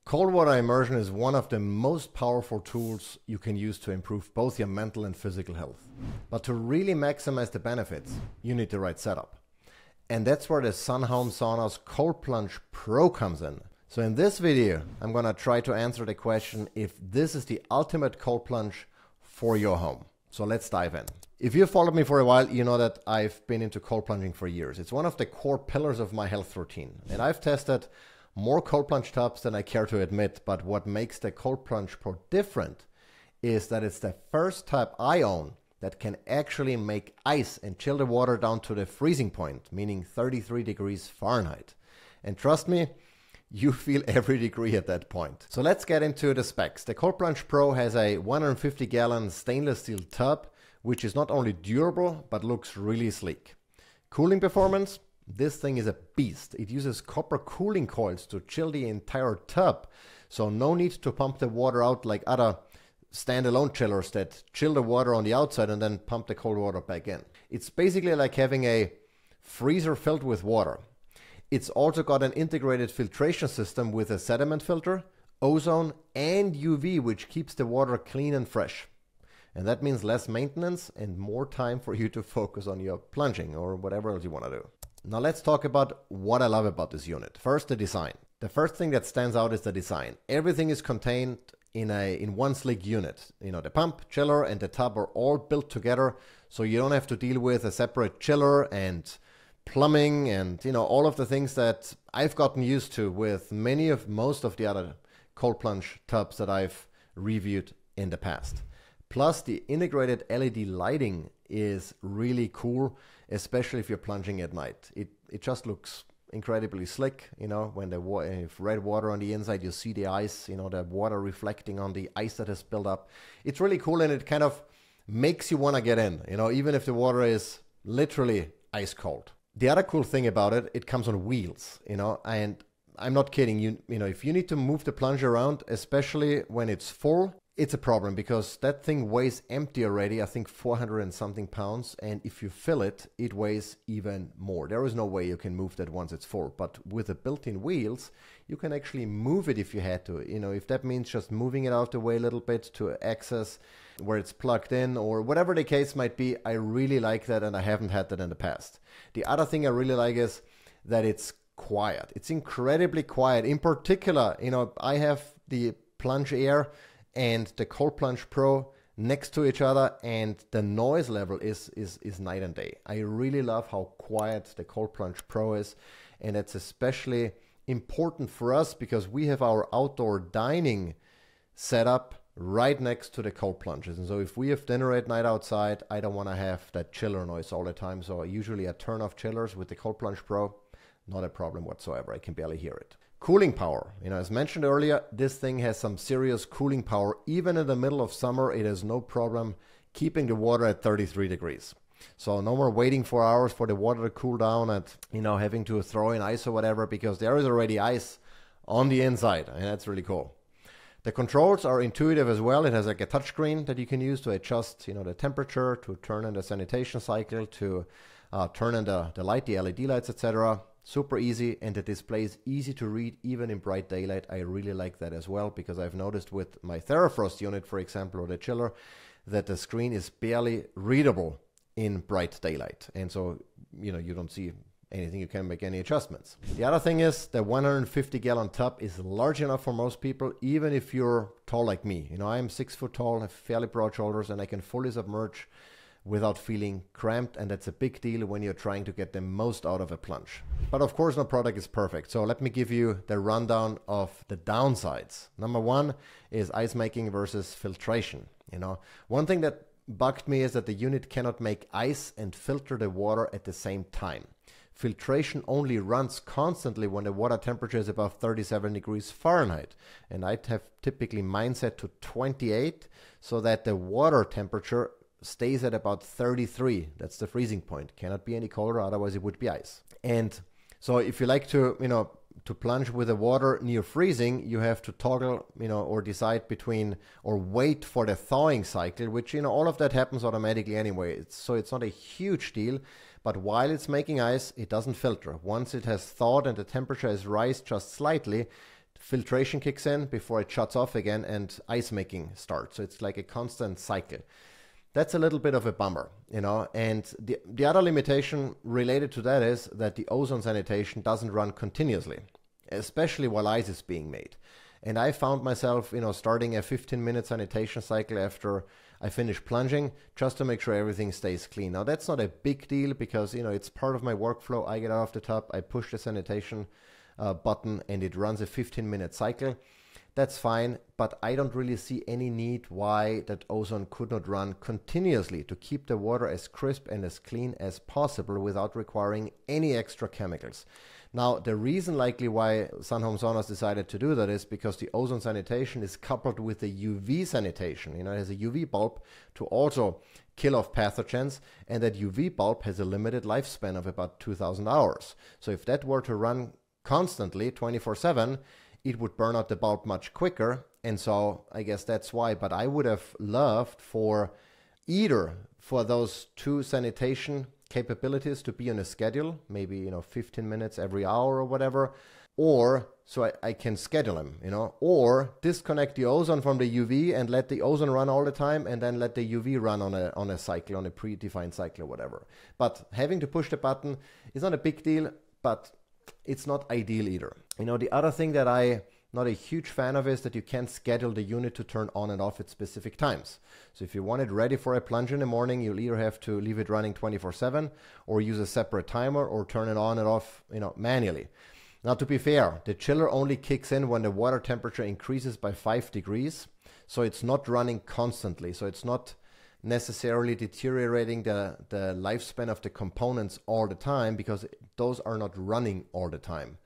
Cold water immersion is one of the most powerful tools you can use to improve both your mental and physical health. But to really maximize the benefits, you need the right setup. And that's where the Saunas Cold Plunge Pro comes in. So in this video, I'm going to try to answer the question if this is the ultimate cold plunge for your home. So let's dive in. If you've followed me for a while, you know that I've been into cold plunging for years. It's one of the core pillars of my health routine. And I've tested more cold plunge tubs than I care to admit, but what makes the Cold Plunge Pro different is that it's the first tub I own that can actually make ice and chill the water down to the freezing point, meaning 33 degrees Fahrenheit. And trust me, you feel every degree at that point. So let's get into the specs. The Cold Plunge Pro has a 150-gallon stainless steel tub, which is not only durable, but looks really sleek. Cooling performance, this thing is a beast. It uses copper cooling coils to chill the entire tub. So no need to pump the water out like other standalone chillers that chill the water on the outside and then pump the cold water back in. It's basically like having a freezer filled with water. It's also got an integrated filtration system with a sediment filter, ozone, and UV, which keeps the water clean and fresh. And that means less maintenance and more time for you to focus on your plunging or whatever else you want to do. Now let's talk about what I love about this unit. First, the design. The first thing that stands out is the design. Everything is contained in one sleek unit. You know, the pump, chiller, and the tub are all built together, so you don't have to deal with a separate chiller and plumbing and, you know, all of the things that I've gotten used to with most of the other cold plunge tubs that I've reviewed in the past. Plus, the integrated LED lighting is really cool, especially if you're plunging at night. It just looks incredibly slick, you know, when if red water on the inside, you see the ice, you know, the water reflecting on the ice that has built up. It's really cool, and it kind of makes you want to get in, you know, even if the water is literally ice cold. The other cool thing about it, it comes on wheels, you know, and I'm not kidding. You know, if you need to move the plunger around, especially when it's full, it's a problem because that thing weighs empty already, I think 400 and something pounds. And if you fill it, it weighs even more. There is no way you can move that once it's full. But with the built-in wheels, you can actually move it if you had to. You know, if that means just moving it out the way a little bit to access where it's plugged in or whatever the case might be, I really like that, and I haven't had that in the past. The other thing I really like is that it's quiet. It's incredibly quiet. In particular, you know, I have the Plunge Air and the Cold Plunge Pro next to each other, and the noise level is night and day. I really love how quiet the Cold Plunge Pro is, and it's especially important for us because we have our outdoor dining set up right next to the cold plunges. And so if we have dinner at night outside, I don't want to have that chiller noise all the time. So usually I turn off chillers. With the Cold Plunge Pro, not a problem whatsoever. I can barely hear it. Cooling power. You know, as mentioned earlier, this thing has some serious cooling power. Even in the middle of summer, it has no problem keeping the water at 33 degrees. So no more waiting 4 hours for the water to cool down and, you know, having to throw in ice or whatever, because there is already ice on the inside, and that's really cool. The controls are intuitive as well. It has like a touchscreen that you can use to adjust, you know, the temperature, to turn in the sanitation cycle, to turn in the light, the LED lights, etc. Super easy, and the display is easy to read even in bright daylight. I really like that as well, because I've noticed with my TheraFrost unit, for example, or the chiller, that the screen is barely readable in bright daylight. And so, you know, you don't see anything, you can make any adjustments. The other thing is the 150-gallon tub is large enough for most people, even if you're tall like me. You know, I'm 6 foot tall, have fairly broad shoulders, and I can fully submerge without feeling cramped, and that's a big deal when you're trying to get the most out of a plunge. But of course, no product is perfect. So let me give you the rundown of the downsides. Number one is ice making versus filtration. You know, one thing that bugged me is that the unit cannot make ice and filter the water at the same time. Filtration only runs constantly when the water temperature is above 37 degrees Fahrenheit. And I'd have typically mine set to 28 so that the water temperature stays at about 33. That's the freezing point. Cannot be any colder, otherwise it would be ice. And so if you like to, you know, to plunge with the water near freezing, you have to toggle, you know, or decide between, or wait for the thawing cycle, which, you know, all of that happens automatically anyway. So it's not a huge deal, but while it's making ice, it doesn't filter. Once it has thawed and the temperature has risen just slightly, filtration kicks in before it shuts off again, and ice making starts. So it's like a constant cycle. That's a little bit of a bummer, you know. And the other limitation related to that is that the ozone sanitation doesn't run continuously, especially while ice is being made. And I found myself, you know, starting a 15-minute sanitation cycle after I finish plunging, just to make sure everything stays clean. Now, that's not a big deal because, you know, it's part of my workflow. I get out of the tub, I push the sanitation button, and it runs a 15-minute cycle. That's fine, but I don't really see any need why that ozone could not run continuously to keep the water as crisp and as clean as possible without requiring any extra chemicals. Now, the reason likely why Sunhome Saunas decided to do that is because the ozone sanitation is coupled with the UV sanitation. You know, it has a UV bulb to also kill off pathogens, and that UV bulb has a limited lifespan of about 2,000 hours. So if that were to run constantly, 24/7, it would burn out the bulb much quicker. And so I guess that's why. But I would have loved for either for those two sanitation capabilities to be on a schedule, maybe, you know, 15 minutes every hour or whatever, or so I can schedule them, you know, or disconnect the ozone from the UV and let the ozone run all the time, and then let the UV run on a cycle, on a predefined cycle or whatever. But having to push the button is not a big deal, but it's not ideal either. You know, the other thing that I'm not a huge fan of is that you can't schedule the unit to turn on and off at specific times. So if you want it ready for a plunge in the morning, you'll either have to leave it running 24/7 or use a separate timer or turn it on and off, you know, manually. Now, to be fair, the chiller only kicks in when the water temperature increases by 5 degrees. So it's not running constantly. So it's not necessarily deteriorating the lifespan of the components all the time, because those are not running all the time.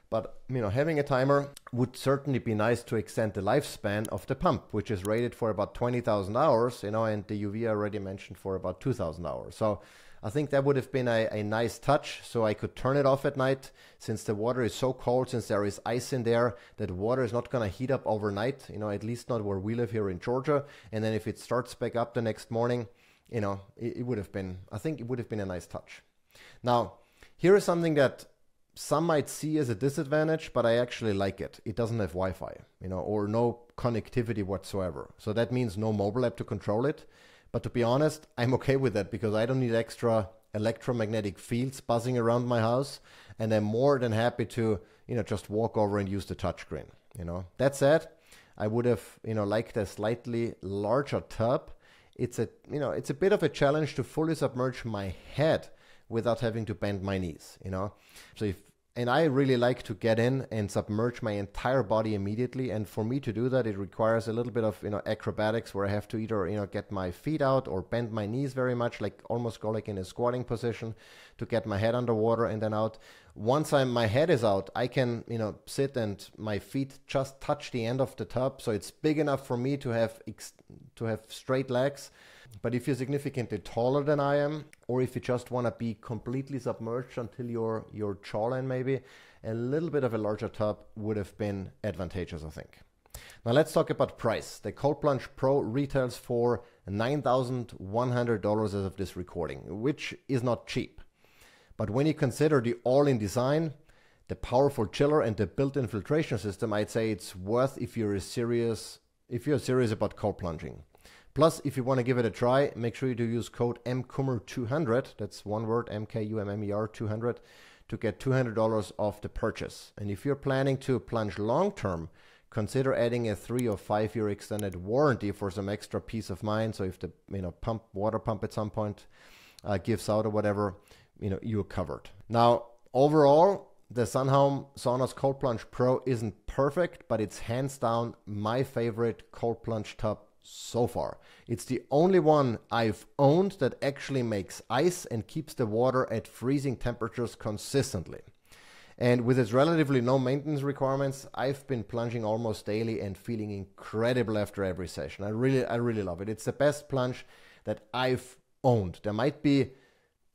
But, you know, having a timer would certainly be nice to extend the lifespan of the pump, which is rated for about 20,000 hours, you know, and the UV I already mentioned for about 2,000 hours. So I think that would have been a nice touch, so I could turn it off at night, since the water is so cold, since there is ice in there, that water is not going to heat up overnight, you know, at least not where we live here in Georgia. And then if it starts back up the next morning, you know, it would have been, I think it would have been a nice touch. Now, here is something that some might see as a disadvantage, but I actually like it. It doesn't have Wi-Fi, you know, or no connectivity whatsoever. So that means no mobile app to control it. But to be honest, I'm okay with that, because I don't need extra electromagnetic fields buzzing around my house, and I'm more than happy to, you know, just walk over and use the touchscreen, you know. That said, I would have, you know, liked a slightly larger tub. It's a, you know, it's a bit of a challenge to fully submerge my head without having to bend my knees, you know. So and I really like to get in and submerge my entire body immediately. And for me to do that, it requires a little bit of, you know, acrobatics, where I have to either, you know, get my feet out or bend my knees very much, like almost go like in a squatting position to get my head underwater and then out. Once my head is out, I can, you know, sit and my feet just touch the end of the tub. So it's big enough for me to have straight legs. But if you're significantly taller than I am, or if you just want to be completely submerged until your jawline maybe, a little bit of a larger tub would have been advantageous, I think. Now let's talk about price. The Cold Plunge Pro retails for $9,100 as of this recording, which is not cheap. But when you consider the all-in design, the powerful chiller, and the built-in filtration system, I'd say it's worth if you're serious about cold plunging. Plus, if you want to give it a try, make sure to use code MKUMMER200, that's one word, MKUMMER 200, to get $200 off the purchase. And if you're planning to plunge long-term, consider adding a 3 or 5 year extended warranty for some extra peace of mind. So if the, you know, water pump at some point gives out or whatever, you know, you're covered. Now, overall, the Sunhome Saunas Cold Plunge Pro isn't perfect, but it's hands down my favorite cold plunge tub so far. It's the only one I've owned that actually makes ice and keeps the water at freezing temperatures consistently. And with its relatively low maintenance requirements, I've been plunging almost daily and feeling incredible after every session. I really love it. It's the best plunge that I've owned. There might be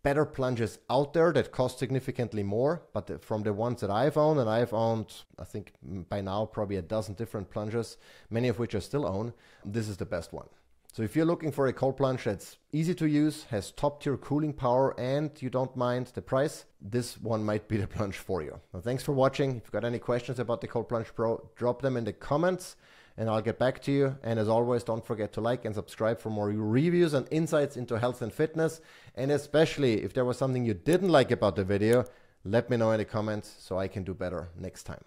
better plunges out there that cost significantly more, but from the ones that I've owned, and I've owned, I think by now, probably a dozen different plunges, many of which I still own, this is the best one. So if you're looking for a cold plunge that's easy to use, has top tier cooling power, and you don't mind the price, this one might be the plunge for you. Well, thanks for watching. If you've got any questions about the Cold Plunge Pro, drop them in the comments and I'll get back to you. And as always, don't forget to like and subscribe for more reviews and insights into health and fitness. And especially if there was something you didn't like about the video, let me know in the comments so I can do better next time.